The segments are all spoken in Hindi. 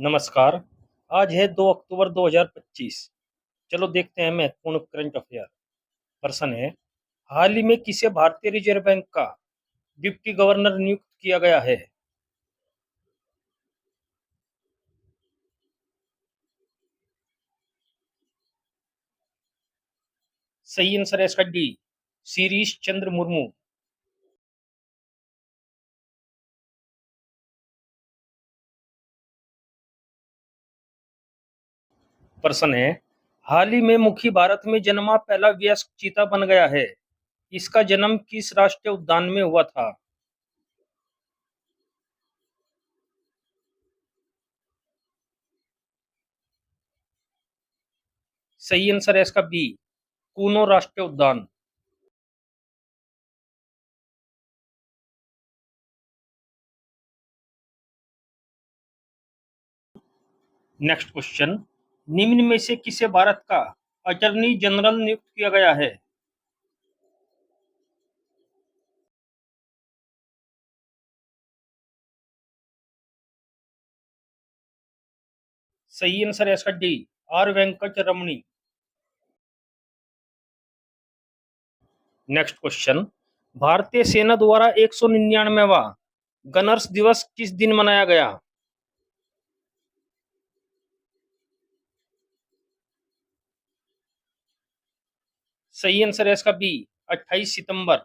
नमस्कार। आज है 2 अक्टूबर 2025। चलो देखते हैं महत्वपूर्ण करंट अफेयर। प्रश्न है, हाल ही में किसे भारतीय रिजर्व बैंक का डिप्टी गवर्नर नियुक्त किया गया है? सही आंसर है इसका डी, शिरीष चंद्र मुर्मू। प्रश्न है, हाल ही में मुखी भारत में जन्मा पहला वयस्क चीता बन गया है। इसका जन्म किस राष्ट्रीय उद्यान में हुआ था? सही आंसर है इसका बी, कूनो राष्ट्रीय उद्यान। नेक्स्ट क्वेश्चन, निम्न में से किसे भारत का अटर्नी जनरल नियुक्त किया गया है? सही आंसर है इसका D, are Venkat Ramani. Next question, भारतीय सेना द्वारा 199वां गनर्स दिवस किस दिन मनाया गया? सही आंसर है इसका बी, 28 सितंबर।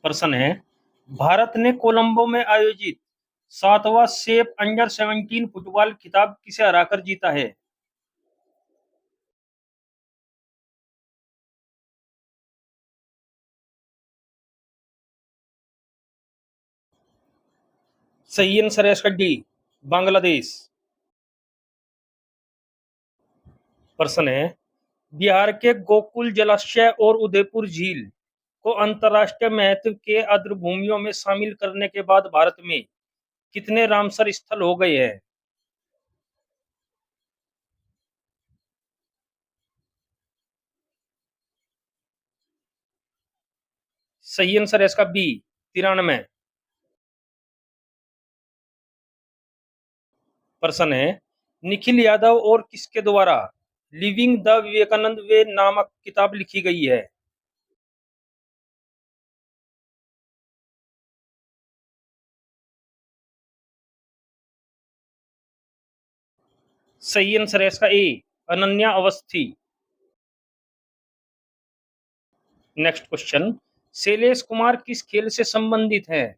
प्रश्न है, भारत ने कोलंबो में आयोजित 7वां सेफ अंडर 17 फुटबॉल खिताब किसे हराकर जीता है? सही आंसर है इसका डी, बांग्लादेश। प्रश्न है, बिहार के गोकुल जलाशय और उदयपुर झील को अंतर्राष्ट्रीय महत्व के आर्द्रभूमियों में शामिल करने के बाद भारत में कितने रामसर स्थल हो गए हैं? सही आंसर है इसका बी, 93। प्रश्न है, निखिल यादव और किसके द्वारा लिविंग द विवेकानंद वे नामक किताब लिखी गई है? सही आंसर है इसका ए, अनन्या अवस्थी। नेक्स्ट क्वेश्चन, शैलेश कुमार किस खेल से संबंधित हैं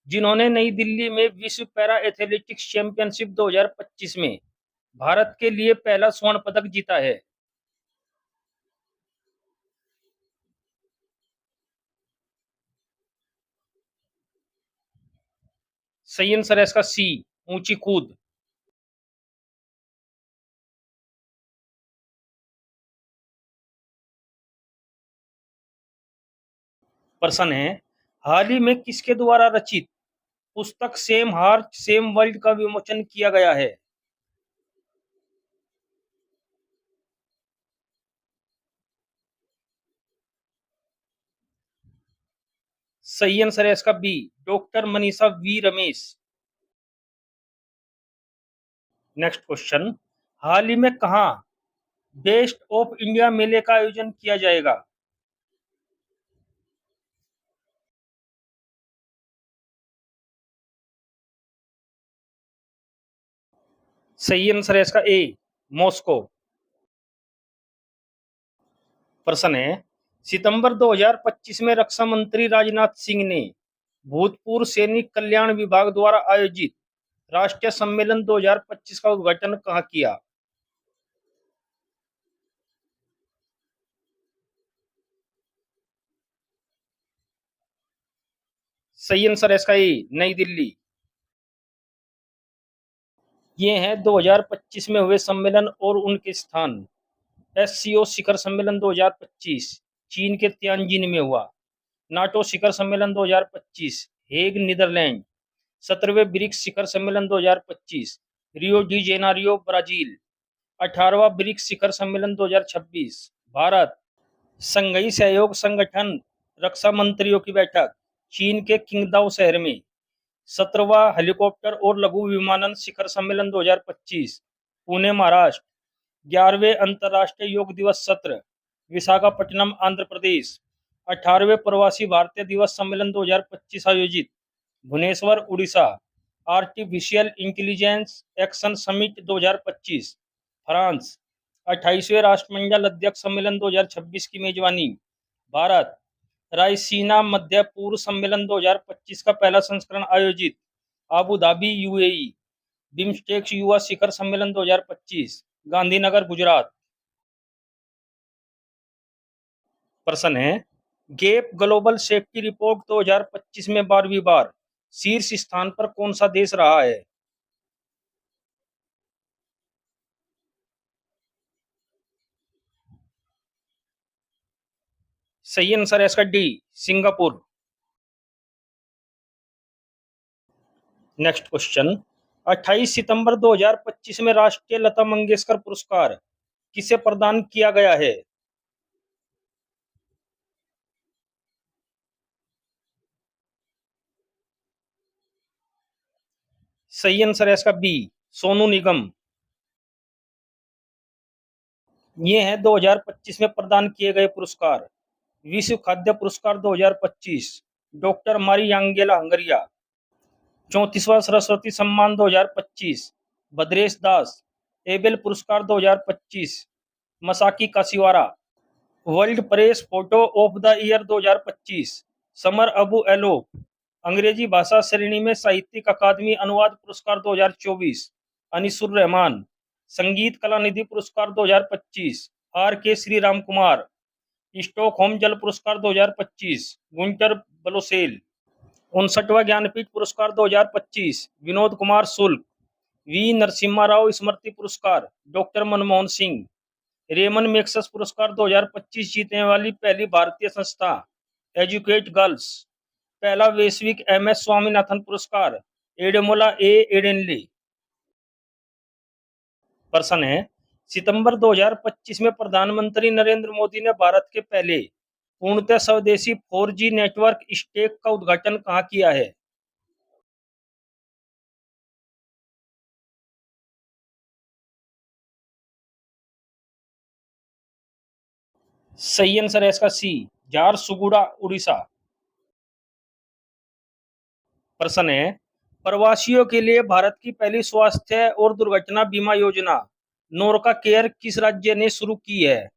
जिन्होंने नई दिल्ली में विश्व पैरा एथलेटिक्स चैंपियनशिप 2025 में भारत के लिए पहला स्वर्ण पदक जीता है? सही आंसर है इसका सी, ऊंची कूद। प्रश्न है, हाल ही में किसके द्वारा रचित पुस्तक सेम हार्ट सेम वर्ल्ड का विमोचन किया गया है? सही आंसर है इसका B, doctor Manisha V Ramesh. Next question, हाल ही में कहाँ बेस्ट ऑफ इंडिया मेले का आयोजन किया जाएगा? सही आंसर है इसका ए, मॉस्को। प्रश्न है, सितंबर 2025 में रक्षा मंत्री राजनाथ सिंह ने भूतपूर्व सैनिक कल्याण विभाग द्वारा आयोजित राष्ट्रीय सम्मेलन 2025 का उद्घाटन कहाँ किया? सही आंसर है इसका ए, नई दिल्ली। ये हैं 2025 में हुए सम्मेलन और उनके स्थान। एससीओ शिखर सम्मेलन 2025 चीन के तियानजिन में हुआ। नाटो शिखर सम्मेलन 2025 हेग नीदरलैंड। 17वें ब्रिक्स शिखर सम्मेलन 2025 रियो डी जेनेरियो ब्राजील। 18वां ब्रिक्स शिखर सम्मेलन 2026 भारत। संघीय सहयोग संगठन रक्षा मंत्रियों की बैठक चीन के किंगदाओ शहर में। 17वां हेलीकॉप्टर और लघु विमानन शिखर सम्मेलन 2025 पुणे महाराष्ट्र। 11वें अंतर्राष्ट्रीय योग दिवस सत्र विशाखापट्टनम आंध्र प्रदेश। 18वें प्रवासी भारतीय दिवस सम्मेलन 2025 आयोजित Bhubaneswar Orissa. Artificial intelligence action summit 2025 France. 28वें राष्ट्रमंडल अध्यक्ष सम्मेलन 2026 की मेजबानी भारत। रायसीना मध्य पूर्व सम्मेलन 2025 का पहला संस्करण आयोजित आबू धाबी यूएई। बिम्स्टेक्स युवा शिखर सम्मेलन 2025 गांधीनगर गुजरात। प्रश्न है, गैप ग्लोबल सेफ्टी रिपोर्ट 2025 में 12वीं बार शीर्ष स्थान पर कौन सा देश रहा है? सही आंसर है इसका डी, सिंगापुर। नेक्स्ट क्वेश्चन, 28 सितंबर 2025 में राष्ट्रीय लता मंगेशकर पुरस्कार किसे प्रदान किया गया है? सही आंसर है इसका बी, सोनू निगम। ये है 2025 में प्रदान किए गए पुरस्कार। विश्व खाद्य पुरस्कार 2025 डॉक्टर मारी यांगेला हंगरिया। 34वां सरस्वती सम्मान 2025 भद्रेश दास। एबेल पुरस्कार 2025 मसाकी काशीवारा। World press photo of the year 2025 summer Abu elope. अंग्रेजी भाषा श्रेणी में साहित्यिक अकादमी अनुवाद पुरस्कार 2024 अनिसुर रहमान। संगीत कला निधि पुरस्कार 2025 आर के श्री राम कुमार। स्टॉकहोम जल पुरस्कार 2025 गुंटर बलोसेल। 59वां ज्ञानपीठ पुरस्कार 2025 विनोद कुमार शुल्क। वी नरसिम्हा राव स्मृति पुरस्कार डॉक्टर मनमोहन सिंह। रेमन मैक्सस पुरस्कार 2025 जीतने वाली पहली भारतीय संस्था एजुकेट गर्ल्स। पहला वैश्विक एमएस स्वामीनाथन पुरस्कार एडेमोला ए एडेनले। प्रश्न है, सितंबर 2025 में प्रधानमंत्री नरेंद्र मोदी ने भारत के पहले पूर्णतः स्वदेशी 4G नेटवर्क स्टेक का उद्घाटन कहाँ किया है? सही आंसर है इसका सी, झारसुगुड़ा उड़ीसा। प्रश्न है, प्रवासियों के लिए भारत की पहली स्वास्थ्य और दुर्घटना बीमा योजना नोरका केयर किस राज्य ने शुरू की है?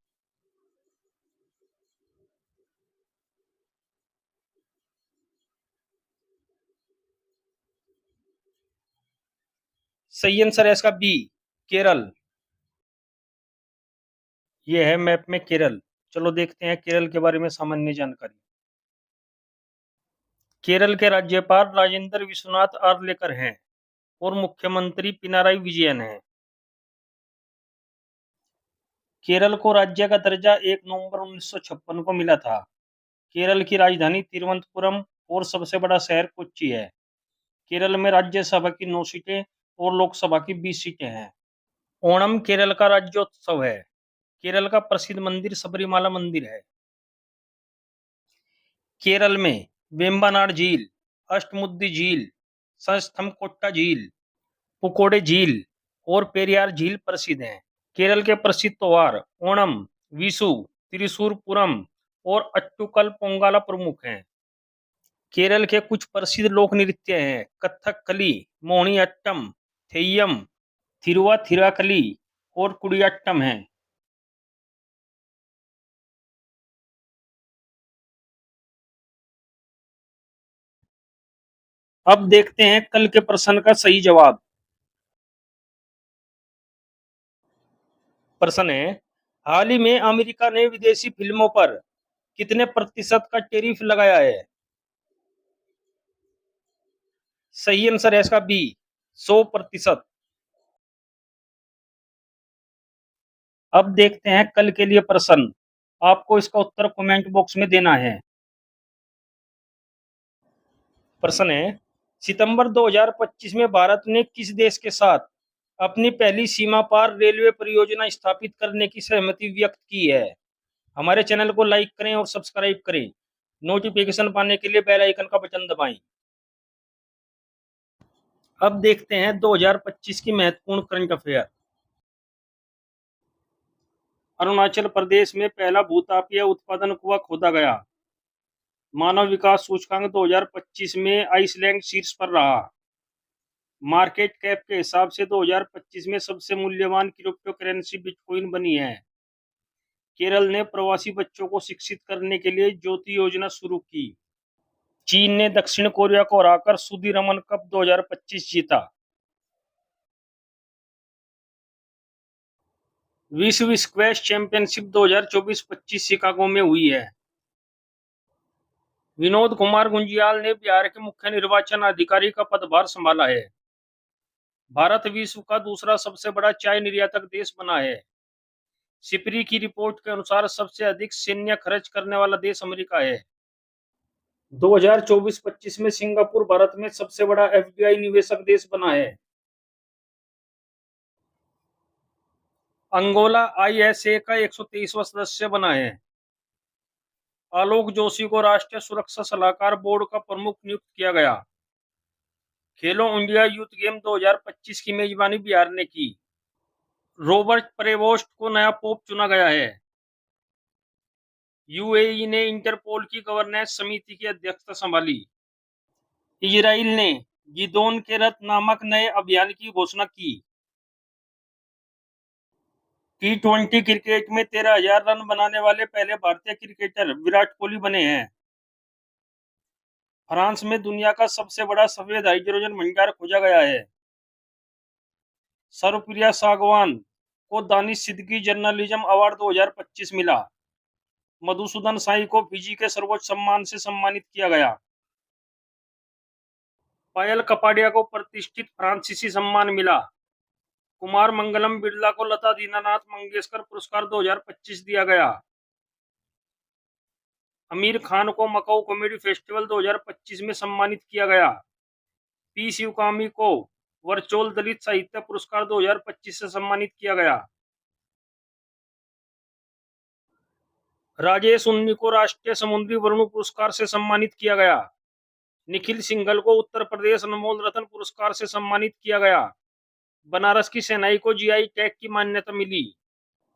सही आंसर है इसका बी, केरल। ये है मैप में केरल। चलो देखते हैं केरल के बारे में सामान्य जानकारी। केरल के राज्यपाल राजेंद्र विश्वनाथ आर्लेकर हैं और मुख्यमंत्री पिनाराई विजयन हैं। केरल को राज्य का दर्जा 1 नवंबर 1956 को मिला था। केरल की राजधानी तिरुवनंतपुरम और सबसे बड़ा शहर कोच्चि है। केरल में राज्यसभा की 9 सीटें और लोकसभा की 20 सीटें हैं। ओणम केरल का राज्योत्सव है। केरल का प्रसिद्ध मंदिर सबरीमाला मंदिर है। केरल में वेम्बनाड झील, अष्टमुद्दी झील, संस्थमकोट्टा झील, पुकोडे झील और पेरियार झील प्रसिद्ध हैं। केरल के प्रसिद्ध त्योहार ओणम, विशु, त्रिशूर पूरम और अट्टुकल पोंगला प्रमुख हैं। केरल के कुछ प्रसिद्ध लोक नृत्य हैं कथकली, मोहिनीअट्टम, थेय्यम, थिरुवाथिराकली और कुडियाट्टम हैं। अब देखते हैं कल के प्रश्न का सही जवाब। प्रश्न है, हाल ही में अमेरिका ने विदेशी फिल्मों पर कितने प्रतिशत का टैरिफ लगाया है? सही आंसर है इसका बी, 100%। अब देखते हैं कल के लिए प्रश्न। आपको इसका उत्तर कमेंट बॉक्स में देना है। प्रश्न है, सितंबर 2025 में भारत ने किस देश के साथ अपनी पहली सीमा पार रेलवे परियोजना स्थापित करने की सहमति व्यक्त की है? हमारे चैनल को लाइक करें और सब्सक्राइब करें नोटिफिकेशन पाने के लिए बेल आइकन का बटन दबाएं। अब देखते हैं 2025 की महत्वपूर्ण करंट अफेयर। अरुणाचल प्रदेश में पहला भूतापीय उत्पादन कुआं खोदा गया। मानव विकास सूचकांक 2025 में आइसलैंड शीर्ष पर रहा। मार्केट कैप के हिसाब से 2025 में सबसे मूल्यवान क्रिप्टो करेंसी बिटकॉइन बनी है। केरल ने प्रवासी बच्चों को शिक्षित करने के लिए ज्योति योजना शुरू की। चीन ने दक्षिण कोरिया को हराकर सुदीरमन कप 2025 जीता। विश्व स्क्वैश चैंपियनशिप 2024-25 शिकागो में हुई है। विनोद कुमार गुंजियाल ने बिहार के मुख्य निर्वाचन अधिकारी का पदभार संभाला है। भारत विश्व का दूसरा सबसे बड़ा चाय निर्यातक देश बना है। सिपरी की रिपोर्ट के अनुसार सबसे अधिक सैन्य खर्च करने वाला देश अमेरिका है। 2024-25 में सिंगापुर भारत में सबसे बड़ा एफडीआई निवेशक देश बना है। अंगोला आईएसए का 123वां सदस्य बना है। आलोक जोशी को राष्ट्रीय सुरक्षा सलाहकार बोर्ड का प्रमुख नियुक्त किया गया। खेलो इंडिया यूथ गेम 2025 की मेजबानी बिहार ने की। रॉबर्ट प्रेवोस्ट को नया पोप चुना गया है। यूएई ने इंटरपोल की गवर्नेंस समिति की अध्यक्षता संभाली। इजराइल ने गिदोन के रथ नामक नए अभियान की घोषणा की। T20 क्रिकेट में 13,000 रन बनाने वाले पहले भारतीय क्रिकेटर विराट कोहली बने हैं। फ्रांस में दुनिया का सबसे बड़ा सफेद हाइड्रोजन भंडार खोजा गया है। सर्वप्रिया सागवान को दानिश सिद्दीकी जर्नलिज्म अवार्ड 2025 मिला। मधुसूदन साई को फिजी के सर्वोच्च सम्मान से सम्मानित किया गया। पायल कपाडिया को प्रतिष्ठित फ्रांसीसी सम्मान मिला। कुमार मंगलम बिरला को लता दीनानाथ मंगेशकर पुरस्कार 2025 दिया गया। आमिर खान को मकाऊ कॉमेडी फेस्टिवल 2025 में सम्मानित किया गया। पी शिवकामी को वर्चुअल दलित साहित्य पुरस्कार 2025 से सम्मानित किया गया। राजेश उन्नी को राष्ट्रीय समुद्री वरुण पुरस्कार से सम्मानित किया गया। निखिल सिंघल को उत्तर प्रदेश अनमोल रत्न पुरस्कार से सम्मानित किया गया। बनारस की सेनाई को जीआई टैग की मान्यता मिली।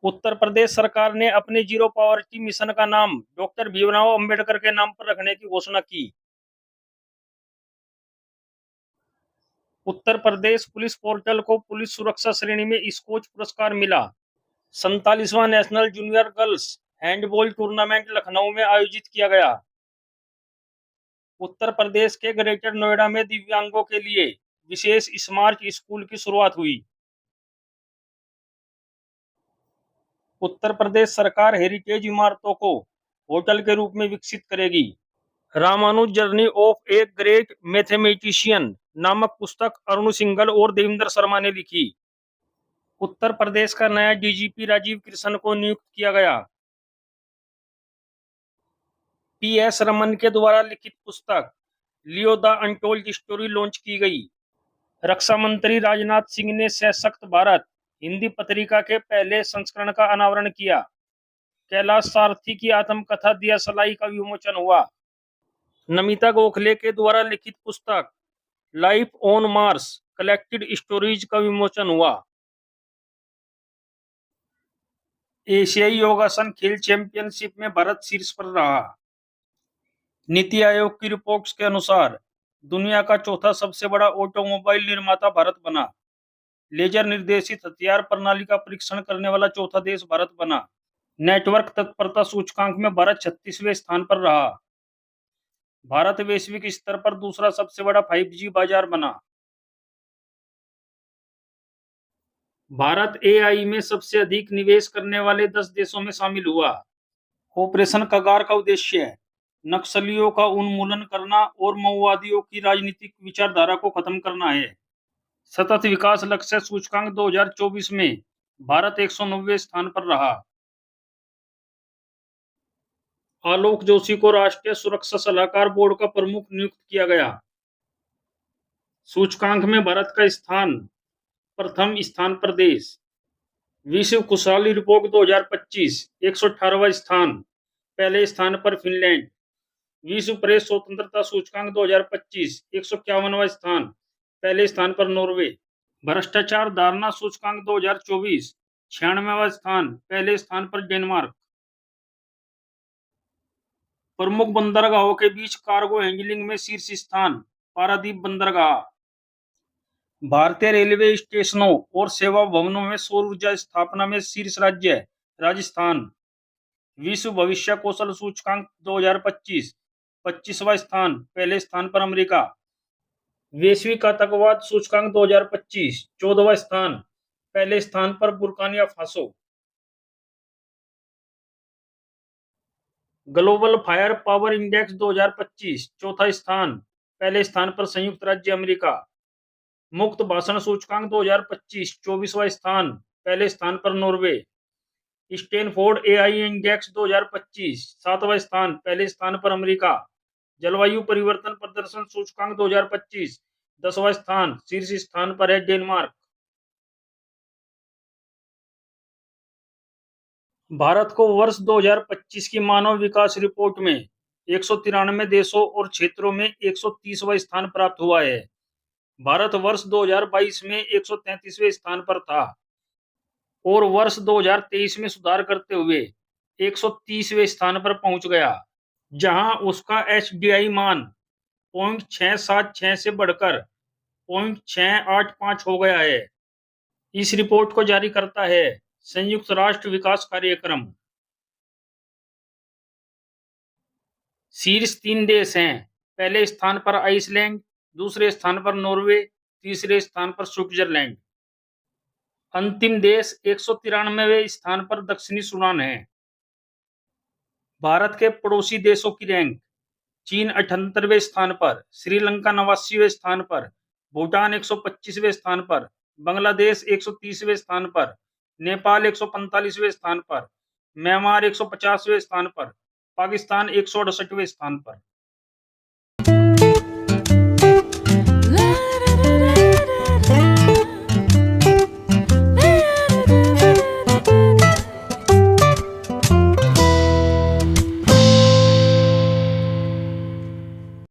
उत्तर प्रदेश सरकार ने अपने जीरो पॉवर्टी मिशन का नाम डॉक्टर भीमराव अंबेडकर के नाम पर रखने की घोषणा की। उत्तर प्रदेश पुलिस पोर्टल को पुलिस सुरक्षा श्रेणी में स्कोच पुरस्कार मिला। 47वां national junior girls handball tournament Lucknow में आयोजित किया गया। उत्तर प्रदेश के ग्रेटर नोएडा में दिव्यांगों के लिए विशेष स्मार्ट स्कूल की शुरुआत हुई। उत्तर प्रदेश सरकार हेरिटेज इमारतों को होटल के रूप में विकसित करेगी। Ramanuja journey of a great mathematician नामक पुस्तक अरुण सिंघल और देवेंद्र शर्मा ने लिखी। उत्तर प्रदेश का नया डीजीपी राजीव कृष्ण को नियुक्त किया गया। पीएस रमन के द्वारा लिखित पुस्तक Leo the untold story launch की गई। रक्षा मंत्री राजनाथ सिंह ने सशक्त भारत हिंदी पत्रिका के पहले संस्करण का अनावरण किया। कैलाश सारथी की आत्मकथा दिया सलाई का विमोचन हुआ। नमिता गोखले के द्वारा लिखित पुस्तक life on Mars collected stories का विमोचन हुआ। एशियाई योगासन खेल चैंपियनशिप में भारत शीर्ष पर रहा। नीति आयोग की रिपोर्ट्स के अनुसार दुनिया का चौथा सबसे बड़ा ऑटोमोबाइल निर्माता भारत बना। लेजर निर्देशित हथियार प्रणाली का परीक्षण करने वाला चौथा देश भारत बना। नेटवर्क तत्परता सूचकांक में भारत 36वें स्थान पर रहा। भारत वैश्विक स्तर पर दूसरा सबसे बड़ा 5G बाजार बना। भारत एआई में सबसे अधिक निवेश करने वाले 10 देशों में शामिल हुआ। ऑपरेशन कगार का उद्देश्य नक्सलियों का उन्मूलन करना और माओवादियों की राजनीतिक विचारधारा को खत्म करना है। सतत विकास लक्ष्य सूचकांक 2024 में भारत 190वें स्थान पर रहा। आलोक जोशी को राष्ट्रीय सुरक्षा सलाहकार बोर्ड का प्रमुख नियुक्त किया गया। सूचकांक में भारत का स्थान प्रथम स्थान पर देश। विश्व खुशहाली रिपोर्ट 2025 118वां स्थान, पहले स्थान पर फिनलैंड। विश्व प्रेस स्वतंत्रता सूचकांक 2025 151वां स्थान, पहले स्थान पर नॉर्वे। भ्रष्टाचार धारणा सूचकांक 2024 96वां स्थान, पहले स्थान पर डेनमार्क। प्रमुख बंदरगाहों के बीच कार्गो हैंडलिंग में शीर्ष स्थान, पारादीप बंदरगाह। भारतीय रेलवे स्टेशनों और सेवा भवनों में सौर ऊर्जा स्थापना में शीर्ष राज्य, राजस्थान। विश्व भविष्य कौशल सूचकांक 2025 25वां स्थान, पहले स्थान पर अमेरिका। वैश्विक आतंकवाद सूचकांक 2025 14वां स्थान, पहले स्थान पर Burkina Faso. Global fire power index 2025 चौथा स्थान, पहले स्थान पर संयुक्त राज्य अमेरिका। मुक्त भाषण सूचकांक 2025 24वां स्थान, पहले स्थान पर नॉर्वे। स्टैनफोर्ड एआई इंडेक्स 2025 7वां स्थान, पहले स्थान पर अमेरिका। जलवायु परिवर्तन प्रदर्शन सूचकांक 2025 10वां स्थान, शीर्ष स्थान पर है डेनमार्क। भारत को वर्ष 2025 की मानव विकास रिपोर्ट में 193 देशों और क्षेत्रों में 130वां स्थान प्राप्त हुआ है। भारत वर्ष 2022 में 133वें स्थान पर था और वर्ष 2023 में सुधार करते हुए 130वें स्थान पर पहुंच गया, जहां उसका एचडीआई मान 0.676 से बढ़कर 0.685 हो गया है। इस रिपोर्ट को जारी करता है संयुक्त राष्ट्र विकास कार्यक्रम। शीर्ष 3 देश हैं, पहले स्थान पर आइसलैंड, दूसरे स्थान पर नॉर्वे, तीसरे स्थान पर स्विट्जरलैंड। अंतिम देश 193वें स्थान पर दक्षिणी सूडान है। भारत के पड़ोसी देशों की रैंक: चीन 78वें स्थान पर, श्रीलंका 89वें स्थान पर, भूटान 125वें स्थान पर, बांग्लादेश 130वें स्थान पर, नेपाल 145वें स्थान पर, म्यांमार 150वें स्थान पर, पाकिस्तान 168वें स्थान पर।